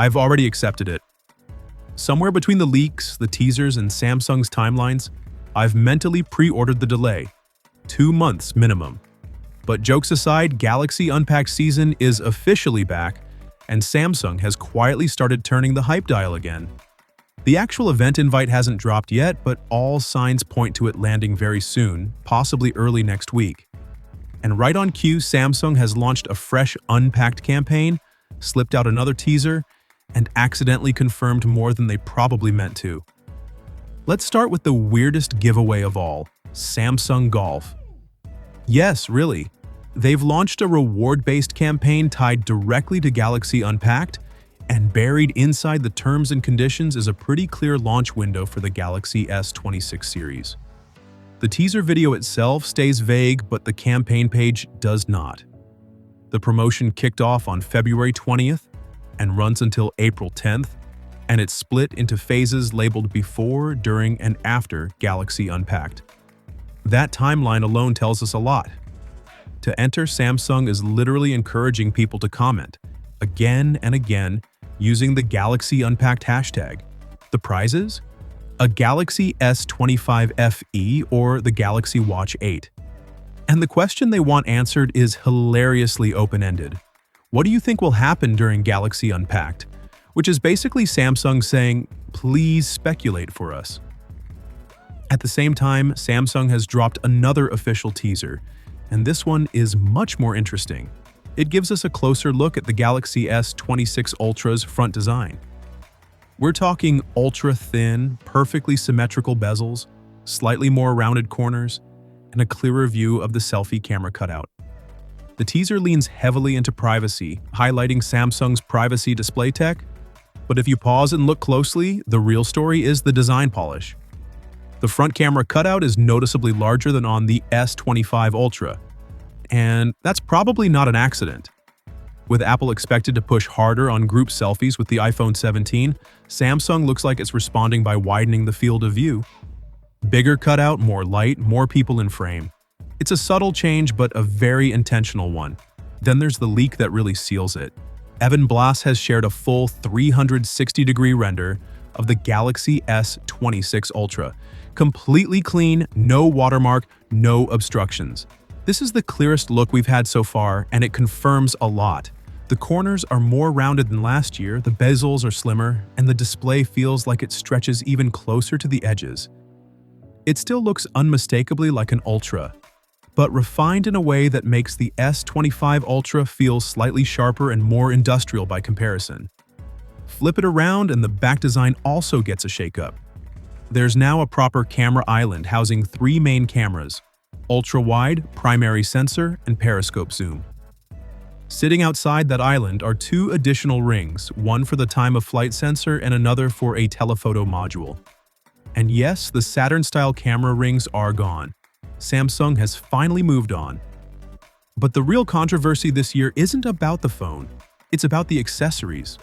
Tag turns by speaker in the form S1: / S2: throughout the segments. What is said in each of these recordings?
S1: I've already accepted it. Somewhere between the leaks, the teasers, and Samsung's timelines, I've mentally pre-ordered the delay. 2 months minimum. But jokes aside, Galaxy Unpacked season is officially back, and Samsung has quietly started turning the hype dial again. The actual event invite hasn't dropped yet, but all signs point to it landing very soon, possibly early next week. And right on cue, Samsung has launched a fresh Unpacked campaign, slipped out another teaser, and accidentally confirmed more than they probably meant to. Let's start with the weirdest giveaway of all, Samsung Golf. Yes, really. They've launched a reward-based campaign tied directly to Galaxy Unpacked, and buried inside the terms and conditions is a pretty clear launch window for the Galaxy S26 series. The teaser video itself stays vague, but the campaign page does not. The promotion kicked off on February 20th and runs until April 10th, and it's split into phases labeled before, during, and after Galaxy Unpacked. That timeline alone tells us a lot. To enter, Samsung is literally encouraging people to comment, again and again, using the Galaxy Unpacked hashtag. The prizes? A Galaxy S25 FE or the Galaxy Watch 8. And the question they want answered is hilariously open-ended. What do you think will happen during Galaxy Unpacked? Which is basically Samsung saying, please speculate for us. At the same time, Samsung has dropped another official teaser, and this one is much more interesting. It gives us a closer look at the Galaxy S26 Ultra's front design. We're talking ultra-thin, perfectly symmetrical bezels, slightly more rounded corners, and a clearer view of the selfie camera cutout. The teaser leans heavily into privacy, highlighting Samsung's privacy display tech, but if you pause and look closely, the real story is the design polish. The front camera cutout is noticeably larger than on the S25 Ultra, and that's probably not an accident. With Apple expected to push harder on group selfies with the iPhone 17, Samsung looks like it's responding by widening the field of view. Bigger cutout, more light, more people in frame. It's a subtle change, but a very intentional one. Then there's the leak that really seals it. Evan Blass has shared a full 360-degree render of the Galaxy S26 Ultra. Completely clean, no watermark, no obstructions. This is the clearest look we've had so far, and it confirms a lot. The corners are more rounded than last year, the bezels are slimmer, and the display feels like it stretches even closer to the edges. It still looks unmistakably like an Ultra, but refined in a way that makes the S25 Ultra feel slightly sharper and more industrial by comparison. Flip it around and the back design also gets a shake-up. There's now a proper camera island housing 3 main cameras: ultra-wide, primary sensor, and periscope zoom. Sitting outside that island are 2 additional rings, one for the time-of-flight sensor and another for a telephoto module. And yes, the Saturn-style camera rings are gone. Samsung has finally moved on. But the real controversy this year isn't about the phone, it's about the accessories.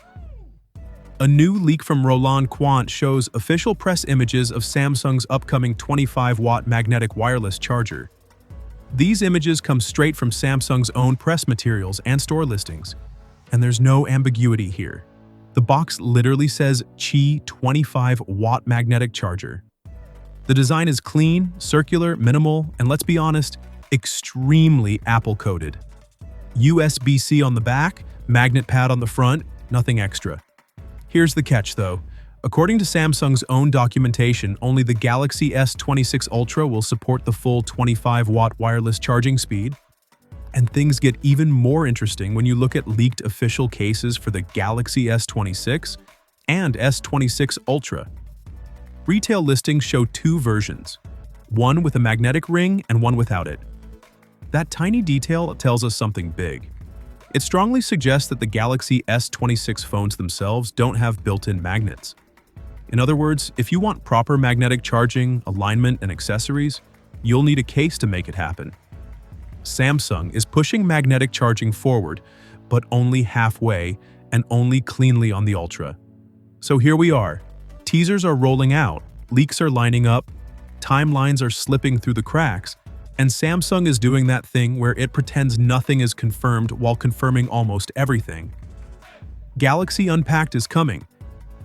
S1: A new leak from Roland Quant shows official press images of Samsung's upcoming 25-watt magnetic wireless charger. These images come straight from Samsung's own press materials and store listings, and there's no ambiguity here. The box literally says Qi 25-watt magnetic charger. The design is clean, circular, minimal, and let's be honest, extremely Apple-coded. USB-C on the back, magnet pad on the front, nothing extra. Here's the catch though. According to Samsung's own documentation, only the Galaxy S26 Ultra will support the full 25-watt wireless charging speed. And things get even more interesting when you look at leaked official cases for the Galaxy S26 and S26 Ultra. Retail listings show 2 versions, one with a magnetic ring and one without it. That tiny detail tells us something big. It strongly suggests that the Galaxy S26 phones themselves don't have built-in magnets. In other words, if you want proper magnetic charging, alignment, and accessories, you'll need a case to make it happen. Samsung is pushing magnetic charging forward, but only halfway and only cleanly on the Ultra. So here we are. Teasers are rolling out, leaks are lining up, timelines are slipping through the cracks, and Samsung is doing that thing where it pretends nothing is confirmed while confirming almost everything. Galaxy Unpacked is coming.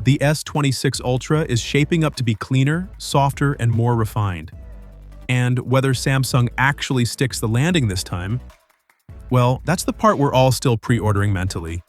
S1: The S26 Ultra is shaping up to be cleaner, softer, and more refined. And whether Samsung actually sticks the landing this time, well, that's the part we're all still pre-ordering mentally.